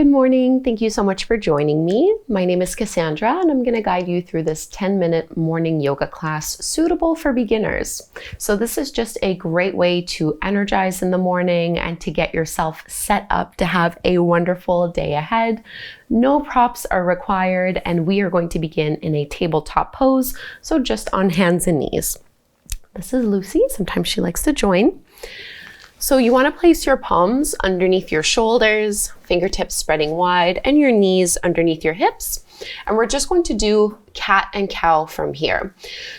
Good morning. Thank you so much for joining me. My name is Kassandra, and I'm going to guide you through this 10-minute morning yoga class suitable for beginners. So this is just a great way to energize in the morning and to get yourself set up to have a wonderful day ahead. No props are required, and we are going to begin in a tabletop pose, so just on hands and knees. This is Lucy. Sometimes she likes to join. So you want to place your palms underneath your shoulders, fingertips spreading wide, and your knees underneath your hips. And we're just going to do cat and cow from here.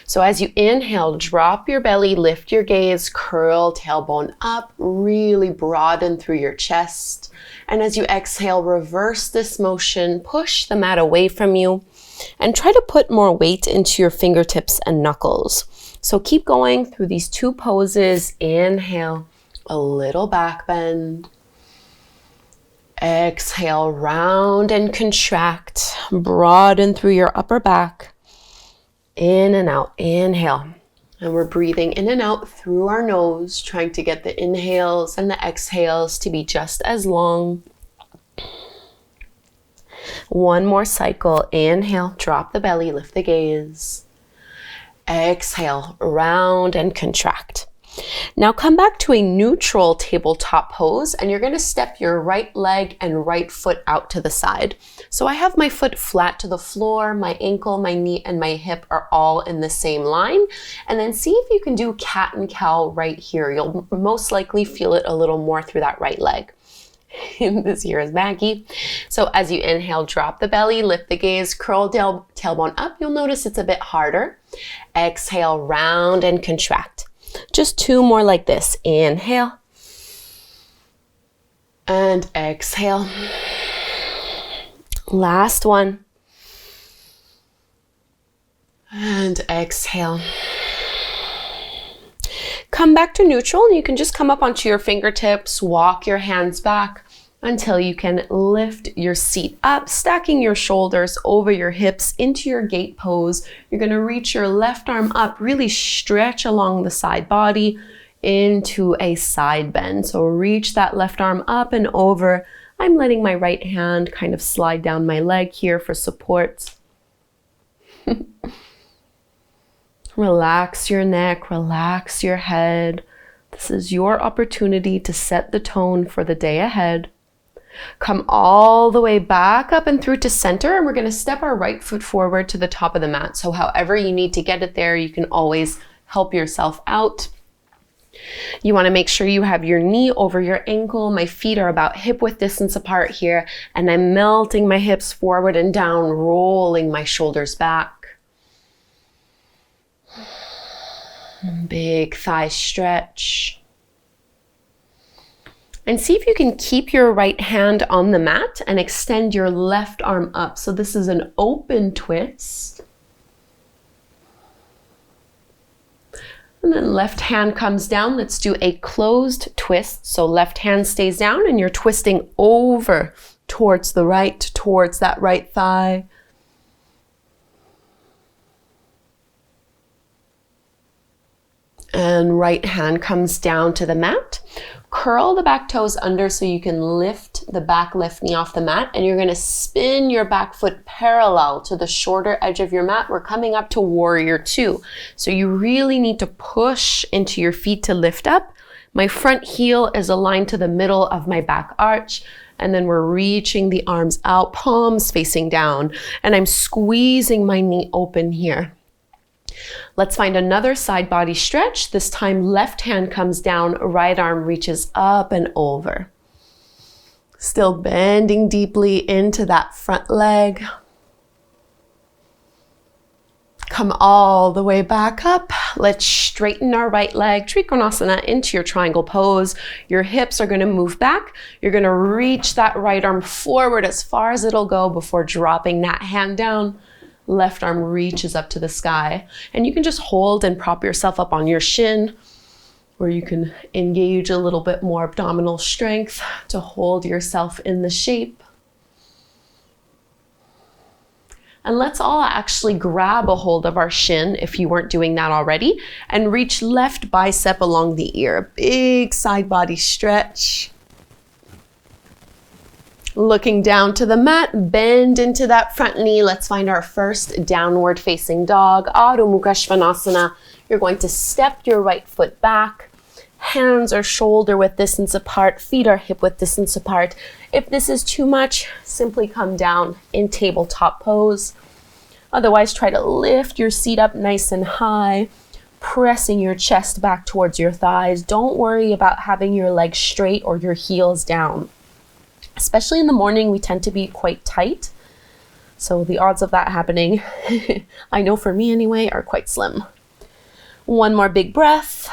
So as you inhale, drop your belly, lift your gaze, curl tailbone up, really broaden through your chest. And as you exhale, reverse this motion, push the mat away from you, and try to put more weight into your fingertips and knuckles. So keep going through these two poses. Inhale. A little back bend. Exhale, round and contract. Broaden through your upper back. In and out. Inhale. And we're breathing in and out through our nose, trying to get the inhales and the exhales to be just as long. One more cycle. Inhale, drop the belly, lift the gaze. Exhale, round and contract. Now come back to a neutral tabletop pose, and you're going to step your right leg and right foot out to the side. So I have my foot flat to the floor, my ankle, my knee, and my hip are all in the same line. And then see if you can do cat and cow right here. You'll most likely feel it a little more through that right leg. This here is Maggie. So as you inhale, drop the belly, lift the gaze, curl tailbone up. You'll notice it's a bit harder. Exhale, round and contract. Just two more like this. Inhale. And exhale. Last one. And exhale. Come back to neutral, and you can just come up onto your fingertips, walk your hands back until you can lift your seat up, stacking your shoulders over your hips into your gate pose. You're going to reach your left arm up, really stretch along the side body into a side bend. So reach that left arm up and over. I'm letting my right hand kind of slide down my leg here for support. Relax your neck, relax your head. This is your opportunity to set the tone for the day ahead. Come all the way back up and through to center, and we're going to step our right foot forward to the top of the mat. So however you need to get it there, you can always help yourself out. You want to make sure you have your knee over your ankle. My feet are about hip width distance apart here, and I'm melting my hips forward and down, rolling my shoulders back. Big thigh stretch. And see if you can keep your right hand on the mat and extend your left arm up. So this is an open twist. And then left hand comes down. Let's do a closed twist. So left hand stays down and you're twisting over towards the right, towards that right thigh. And right hand comes down to the mat. Curl the back toes under so you can lift the back left knee off the mat, and you're going to spin your back foot parallel to the shorter edge of your mat. We're coming up to warrior two. So you really need to push into your feet to lift up. My front heel is aligned to the middle of my back arch, and then we're reaching the arms out, palms facing down, and I'm squeezing my knee open here. Let's find another side body stretch. This time left hand comes down, right arm reaches up and over. Still bending deeply into that front leg. Come all the way back up. Let's straighten our right leg, Trikonasana, into your triangle pose. Your hips are going to move back. You're going to reach that right arm forward as far as it'll go before dropping that hand down. Left arm reaches up to the sky, and you can just hold and prop yourself up on your shin, or you can engage a little bit more abdominal strength to hold yourself in the shape. And let's all actually grab a hold of our shin if you weren't doing that already, and reach left bicep along the ear. Big side body stretch. Looking down to the mat, bend into that front knee. Let's find our first downward facing dog, Adho Mukha Svanasana. You're going to step your right foot back. Hands are shoulder width distance apart, feet are hip width distance apart. If this is too much, simply come down in tabletop pose. Otherwise, try to lift your seat up nice and high, pressing your chest back towards your thighs. Don't worry about having your legs straight or your heels down. Especially in the morning, we tend to be quite tight. So the odds of that happening, I know for me anyway, are quite slim. One more big breath.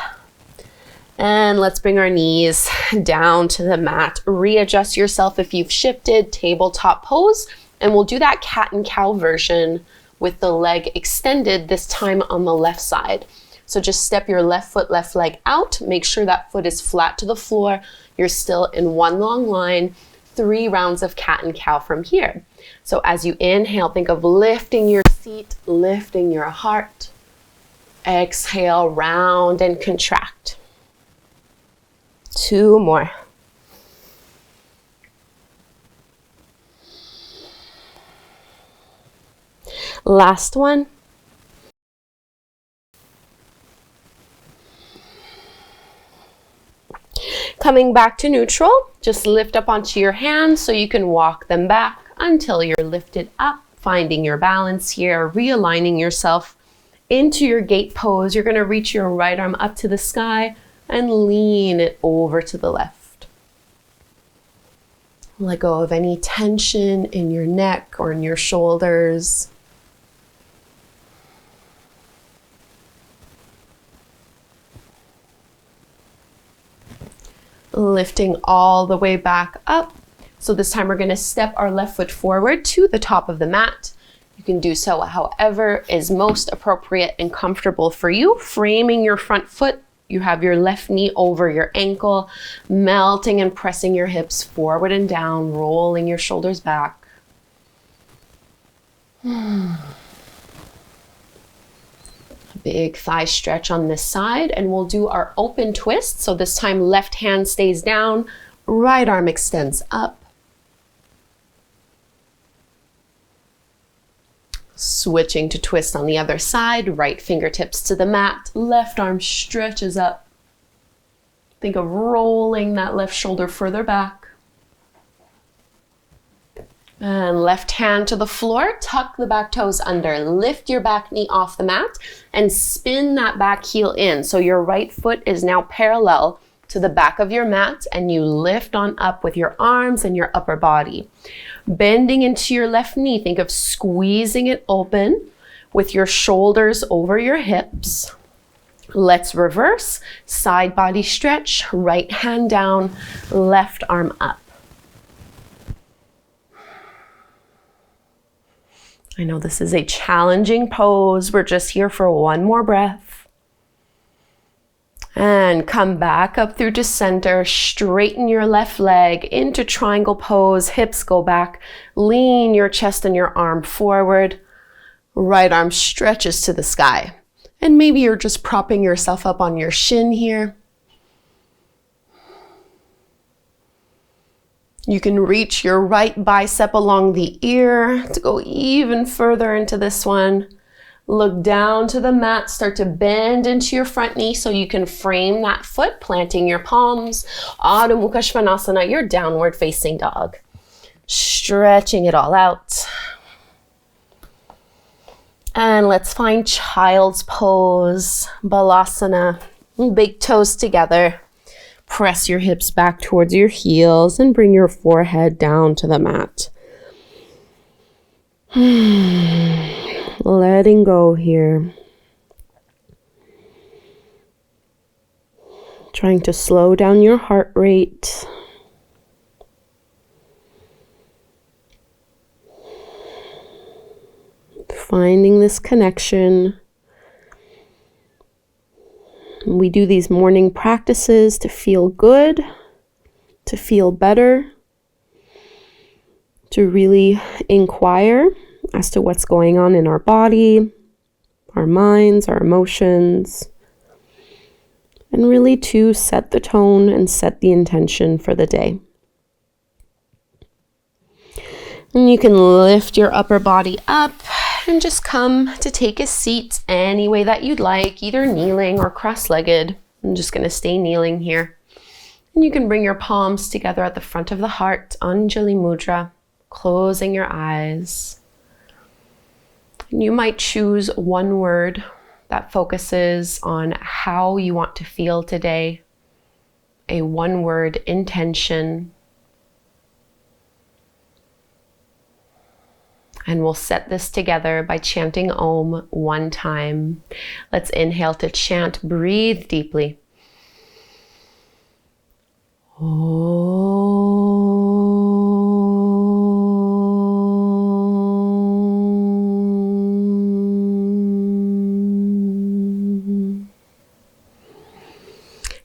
And let's bring our knees down to the mat. Readjust yourself if you've shifted, tabletop pose. And we'll do that cat and cow version with the leg extended, this time on the left side. So just step your left foot, left leg out. Make sure that foot is flat to the floor. You're still in one long line. 3 rounds of cat and cow from here. So as you inhale, think of lifting your seat, lifting your heart. Exhale, round and contract. 2 more. Last one. Coming back to neutral, just lift up onto your hands so you can walk them back until you're lifted up, finding your balance here, realigning yourself into your gate pose. You're going to reach your right arm up to the sky and lean it over to the left. Let go of any tension in your neck or in your shoulders. Lifting all the way back up. So this time we're going to step our left foot forward to the top of the mat. You can do so however is most appropriate and comfortable for you. Framing your front foot, you have your left knee over your ankle, melting and pressing your hips forward and down, rolling your shoulders back. Big thigh stretch on this side, and we'll do our open twist. So this time left hand stays down, right arm extends up. Switching to twist on the other side, right fingertips to the mat, left arm stretches up. Think of rolling that left shoulder further back. And left hand to the floor, tuck the back toes under, lift your back knee off the mat and spin that back heel in. So your right foot is now parallel to the back of your mat and you lift on up with your arms and your upper body. Bending into your left knee, think of squeezing it open with your shoulders over your hips. Let's reverse, side body stretch, right hand down, left arm up. I know this is a challenging pose. We're just here for one more breath. And come back up through to center. Straighten your left leg into triangle pose. Hips go back. Lean your chest and your arm forward. Right arm stretches to the sky. And maybe you're just propping yourself up on your shin here. You can reach your right bicep along the ear to go even further into this one. Look down to the mat, start to bend into your front knee so you can frame that foot, planting your palms. Adho Mukha Svanasana, your downward facing dog. Stretching it all out. And let's find child's pose, Balasana. Big toes together. Press your hips back towards your heels and bring your forehead down to the mat. Letting go here. Trying to slow down your heart rate. Finding this connection. We do these morning practices to feel good, to feel better, to really inquire as to what's going on in our body, our minds, our emotions, and really to set the tone and set the intention for the day. And you can lift your upper body up and just come to take a seat any way that you'd like, either kneeling or cross-legged. I'm just going to stay kneeling here. And you can bring your palms together at the front of the heart, Anjali Mudra, closing your eyes. And you might choose one word that focuses on how you want to feel today, a one-word intention. And we'll set this together by chanting Om one time. Let's inhale to chant. Breathe deeply.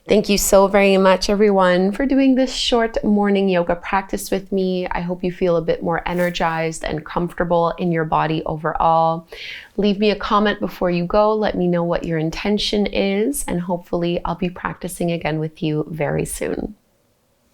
Thank you so very much, everyone, for doing this short morning yoga practice with me. I hope you feel a bit more energized and comfortable in your body overall. Leave me a comment before you go. Let me know what your intention is, and hopefully I'll be practicing again with you very soon.